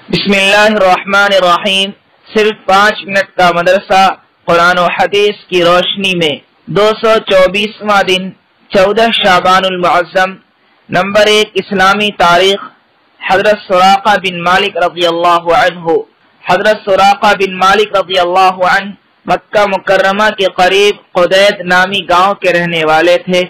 بسم اللہ الرحمن الرحیم۔ صرف 5 منٹ کا مدرسہ قرآن و حدیث کی روشنی میں 224واں دن 14 شعبان المعظم۔ نمبر 1 اسلامی تاریخ۔ حضرت سراقہ بن مالک رضی اللہ عنہ۔ حضرت سراقہ بن مالک رضی اللہ عنہ مکہ مکرمہ کے قریب قدید نامی گاؤں کے رہنے والے تھے۔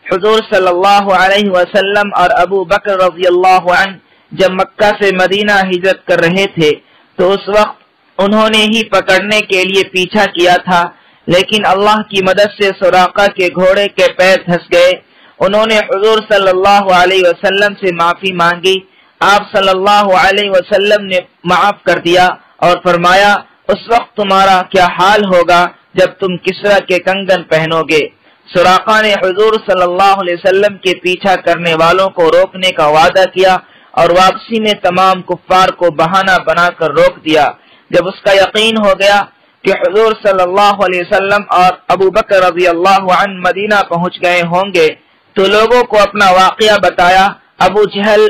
حضور صلی اللہ علیہ وسلم اور ابو بکر رضی اللہ عنہ جب مکہ سے مدینہ ہجرت کر رہے تھے تو اس وقت انہوں نے ہی پکڑنے کے لیے پیچھا کیا تھا، لیکن اللہ کی مدد سے سراقہ کے گھوڑے کے پیر دھس گئے۔ انہوں نے حضور صلی اللہ علیہ وسلم سے معافی مانگی۔ آپ صلی اللہ علیہ وسلم نے معاف کر دیا اور فرمایا، اس وقت تمہارا کیا حال ہوگا جب تم کسرا کے کنگن پہنو گے۔ سراقہ نے حضور صلی اللہ علیہ وسلم کے پیچھا کرنے والوں کو روکنے کا وعدہ کیا اور واپسی میں تمام کفار کو بہانہ بنا کر روک دیا۔ جب اس کا یقین ہو گیا کہ حضور صلی اللہ علیہ وسلم اور ابو بکر رضی اللہ عنہ مدینہ پہنچ گئے ہوں گے تو لوگوں کو اپنا واقعہ بتایا۔ ابو جہل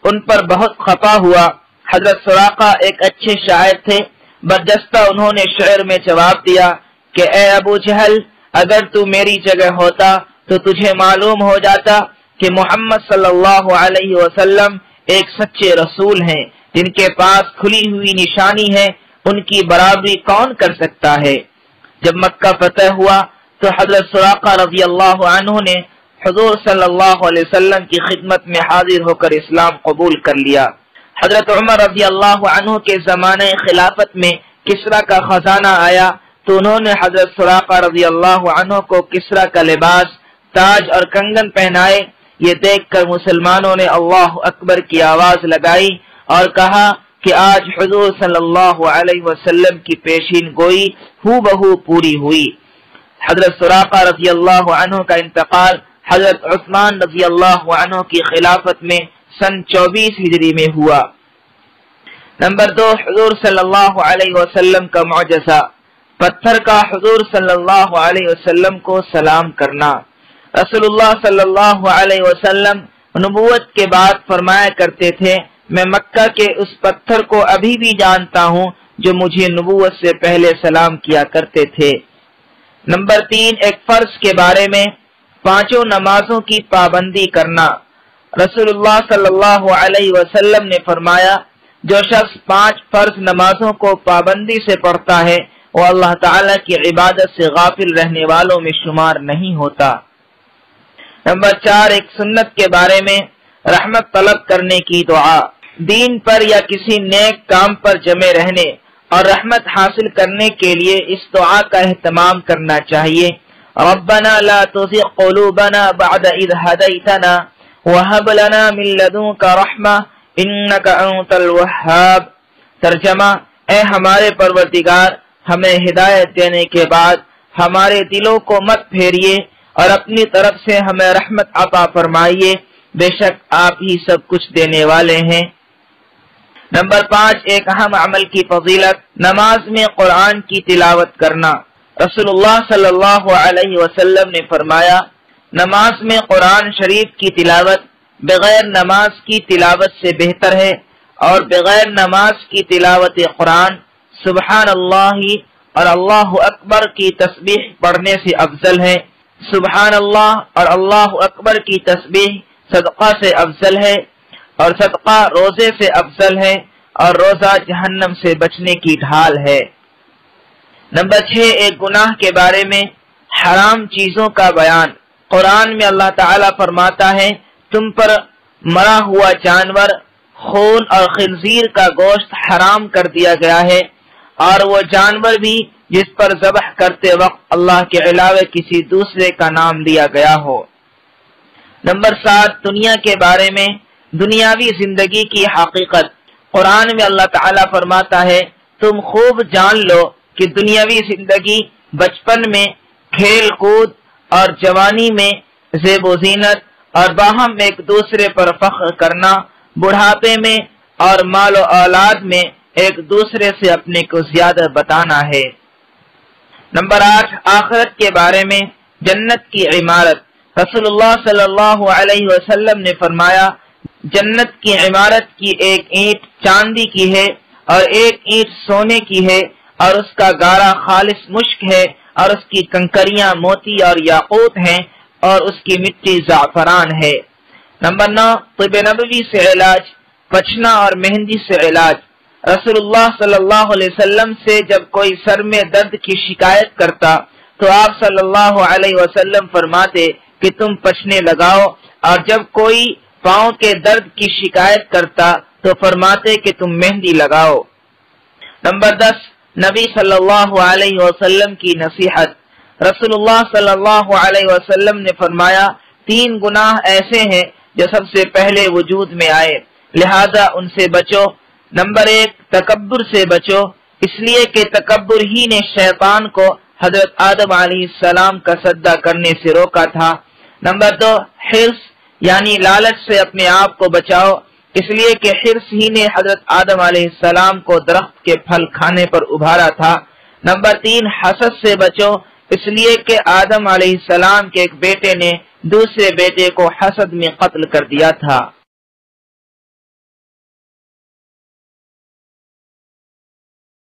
ان پر بہت خفا ہوا۔ حضرت سراقہ ایک اچھے شاعر تھے۔ برجستہ انہوں نے شعر میں جواب دیا کہ اے ابو جہل، اگر تو میری جگہ ہوتا تو تجھے معلوم ہو جاتا کہ محمد صلی اللہ علیہ وسلم ایک سچے رسول ہیں جن کے پاس کھلی ہوئی نشانی ہے، ان کی برابری کون کر سکتا ہے۔ جب مکہ فتح ہوا تو حضرت سراقہ رضی اللہ عنہ نے حضور صلی اللہ علیہ وسلم کی خدمت میں حاضر ہو کر اسلام قبول کر لیا۔ حضرت عمر رضی اللہ عنہ کے زمانے خلافت میں کسرا کا خزانہ آیا تو انہوں نے حضرت سراقہ رضی اللہ عنہ کو کسرا کا لباس، تاج اور کنگن پہنائے۔ یہ دیکھ کر مسلمانوں نے اللہ اکبر کی آواز لگائی اور کہا کہ آج حضور صلی اللہ علیہ وسلم کی پیشین گوئی ہو بہو پوری ہوئی۔ حضرت سراقہ رضی اللہ عنہ کا انتقال حضرت عثمان رضی اللہ عنہ کی خلافت میں سن 24 ہجری میں ہوا۔ نمبر 2 حضور صلی اللہ علیہ وسلم کا معجزہ، پتھر کا حضور صلی اللہ علیہ وسلم کو سلام کرنا۔ رسول اللہ صلی اللہ علیہ وسلم نبوت کے بعد فرمایا کرتے تھے، میں مکہ کے اس پتھر کو ابھی بھی جانتا ہوں جو مجھے نبوت سے پہلے سلام کیا کرتے تھے۔ نمبر 3 ایک فرض کے بارے میں 5 نمازوں کی پابندی کرنا۔ رسول اللہ صلی اللہ علیہ وسلم نے فرمایا، جو شخص 5 فرض نمازوں کو پابندی سے پڑھتا ہے وہ اللہ تعالی کی عبادت سے غافل رہنے والوں میں شمار نہیں ہوتا۔ نمبر 4 ایک سنت کے بارے میں رحمت طلب کرنے کی دعا۔ دین پر یا کسی نیک کام پر جمے رہنے اور رحمت حاصل کرنے کے لیے اس دعا کا اہتمام کرنا چاہیے۔ ربنا لا تزغ قلوبنا بعد اذ هديتنا وهب لنا من لدنك رحمة انك انت الوهاب۔ ترجمہ، اے ہمارے پروردگار، ہمیں ہدایت دینے کے بعد ہمارے دلوں کو مت پھیریے اور اپنی طرف سے ہمیں رحمت عطا فرمائیے، بے شک آپ ہی سب کچھ دینے والے ہیں۔ نمبر 5 ایک اہم عمل کی فضیلت، نماز میں قرآن کی تلاوت کرنا۔ رسول اللہ صلی اللہ علیہ وسلم نے فرمایا، نماز میں قرآن شریف کی تلاوت بغیر نماز کی تلاوت سے بہتر ہے، اور بغیر نماز کی تلاوت قرآن سبحان اللہ اور اللہ اکبر کی تسبیح پڑھنے سے افضل ہے۔ سبحان اللہ اور اللہ اکبر کی تسبیح صدقہ سے افضل ہے، اور صدقہ روزے سے افضل ہے، اور روزہ جہنم سے بچنے کی ڈھال ہے۔ نمبر 6 ایک گناہ کے بارے میں حرام چیزوں کا بیان۔ قرآن میں اللہ تعالیٰ فرماتا ہے، تم پر مرا ہوا جانور، خون اور خنزیر کا گوشت حرام کر دیا گیا ہے، اور وہ جانور بھی جس پر ذبح کرتے وقت اللہ کے علاوہ کسی دوسرے کا نام لیا گیا ہو۔ نمبر 7 دنیا کے بارے میں دنیاوی زندگی کی حقیقت۔ قرآن میں اللہ تعالیٰ فرماتا ہے، تم خوب جان لو کہ دنیاوی زندگی بچپن میں کھیل کود اور جوانی میں زیب و زینت اور باہم ایک دوسرے پر فخر کرنا، بڑھاپے میں اور مال و اولاد میں ایک دوسرے سے اپنے کو زیادہ بتانا ہے۔ نمبر 8 آخرت کے بارے میں جنت کی عمارت۔ رسول اللہ صلی اللہ علیہ وسلم نے فرمایا، جنت کی عمارت کی ایک اینٹ چاندی کی ہے اور ایک اینٹ سونے کی ہے، اور اس کا گارا خالص مشک ہے، اور اس کی کنکریاں موتی اور یاقوت ہیں، اور اس کی مٹی زعفران ہے۔ نمبر 9، طب نبوی سے علاج، پچنا اور مہندی سے علاج۔ رسول اللہ صلی اللہ علیہ وسلم سے جب کوئی سر میں درد کی شکایت کرتا تو آپ صلی اللہ علیہ وسلم فرماتے کہ تم پچنے لگاؤ، اور جب کوئی پاؤں کے درد کی شکایت کرتا تو فرماتے کہ تم مہندی لگاؤ۔ نمبر 10، نبی صلی اللہ علیہ وسلم کی نصیحت۔ رسول اللہ صلی اللہ علیہ وسلم نے فرمایا 3 گناہ ایسے ہیں جو سب سے پہلے وجود میں آئے، لہذا ان سے بچو۔ نمبر 1، تکبر سے بچو، اس لیے کہ تکبر ہی نے شیطان کو حضرت آدم علیہ السلام کا سجدہ کرنے سے روکا تھا۔ نمبر 2، حرص یعنی لالچ سے اپنے آپ کو بچاؤ، اس لیے کہ حرص ہی نے حضرت آدم علیہ السلام کو درخت کے پھل کھانے پر ابھارا تھا۔ نمبر 3، حسد سے بچو، اس لیے کہ آدم علیہ السلام کے ایک بیٹے نے دوسرے بیٹے کو حسد میں قتل کر دیا تھا۔